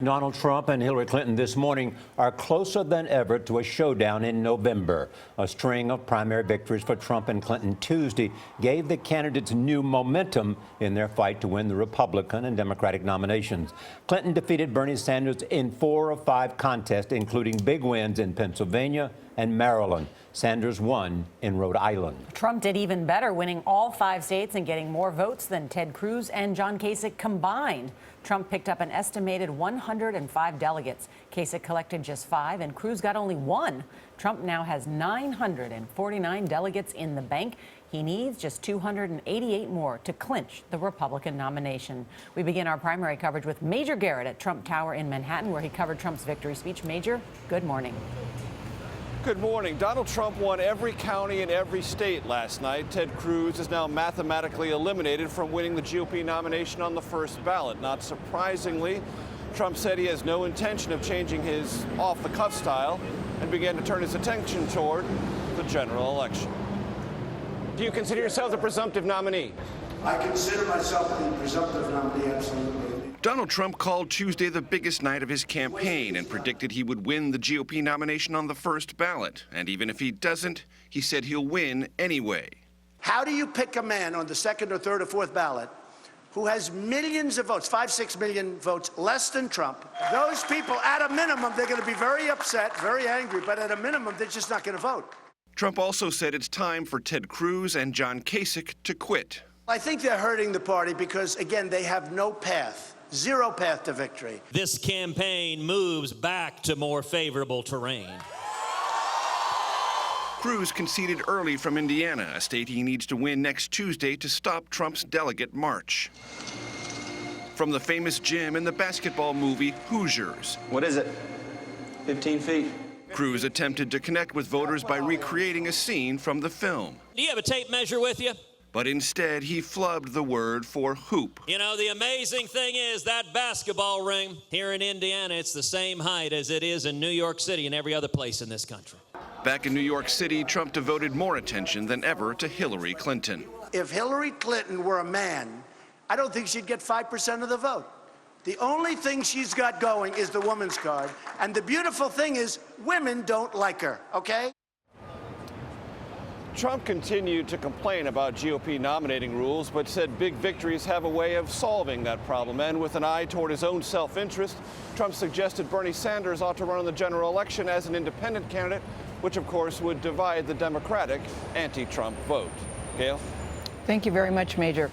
Donald Trump and Hillary Clinton this morning are closer than ever to a showdown in November. A string of primary victories for Trump and Clinton Tuesday gave the candidates new momentum in their fight to win the Republican and Democratic nominations. Clinton defeated Bernie Sanders in 4 of 5 contests, including big wins in Pennsylvania and Maryland. Sanders won in Rhode Island. Trump did even better, winning all 5 states and getting more votes than Ted Cruz and John Kasich combined. Trump picked up an estimated 105 delegates. Kasich collected just 5, and Cruz got only 1. Trump now has 949 delegates in the bank. He needs just 288 more to clinch the Republican nomination. We begin our primary coverage with Major Garrett at Trump Tower in Manhattan, where he covered Trump's victory speech. Major, good morning. Good morning. Donald Trump won every county in every state last night. Ted Cruz is now mathematically eliminated from winning the GOP nomination on the first ballot. Not surprisingly, Trump said he has no intention of changing his off-the-cuff style and began to turn his attention toward the general election. Do you consider yourself the presumptive nominee? I consider myself the presumptive nominee, absolutely. Donald Trump called Tuesday the biggest night of his campaign and predicted he would win the GOP nomination on the first ballot. And even if he doesn't, he said he'll win anyway. How do you pick a man on the second or third or fourth ballot who has millions of votes, 5-6 million votes less than Trump? Those people, at a minimum, they're going to be very upset, very angry, but at a minimum, they're just not going to vote. Trump also said it's time for Ted Cruz and John Kasich to quit. I think they're hurting the party because, again, they have no path. Zero path to victory. This campaign moves back to more favorable terrain. Cruz conceded early from Indiana, a state he needs to win next Tuesday to stop Trump's delegate march. From the famous gym in the basketball movie Hoosiers. What is it? 15 feet. Cruz attempted to connect with voters by recreating a scene from the film. Do you have a tape measure with you? But instead, he flubbed the word for hoop. You know, the amazing thing is that basketball ring here in Indiana, it's the same height as it is in New York City and every other place in this country. Back in New York City, Trump devoted more attention than ever to Hillary Clinton. If Hillary Clinton were a man, I don't think she'd get 5% of the vote. The only thing she's got going is the woman's card. And the beautiful thing is women don't like her, okay? Trump continued to complain about GOP nominating rules, but said big victories have a way of solving that problem. And with an eye toward his own self-interest, Trump suggested Bernie Sanders ought to run in the general election as an independent candidate, which of course would divide the Democratic anti-Trump vote. Gail? Thank you very much, Major.